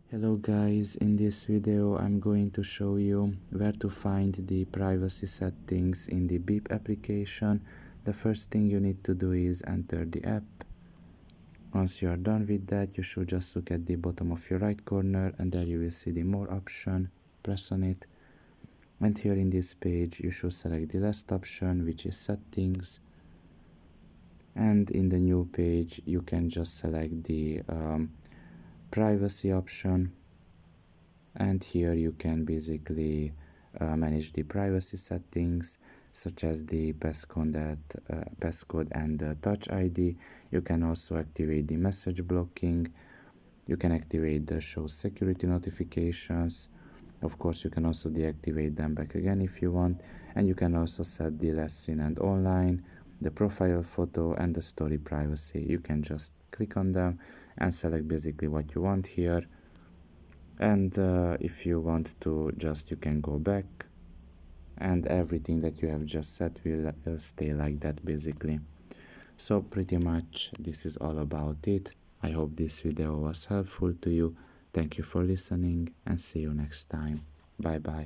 Hello guys, in this video I'm going to show you where to find the privacy settings in the Beep application. The first thing you need to do is enter the app. Once you are done with that, you should just look at the bottom of your right corner and there you will see the more option. Press on it, and here in this page you should select the last option, which is settings, and in the new page you can just select the privacy option, and here you can basically manage the privacy settings such as the passcode and the touch ID. You can also activate the message blocking. You can activate the show security notifications. Of course, you can also deactivate them back again if you want, and you can also set the last seen and online, the profile photo, and the story privacy. You can just click on them and select basically what you want here, and if you want to, just you can go back and everything that you have just set will stay like that basically. So pretty much this is all about it. I hope this video was helpful to you. Thank you for listening and see you next time. Bye bye.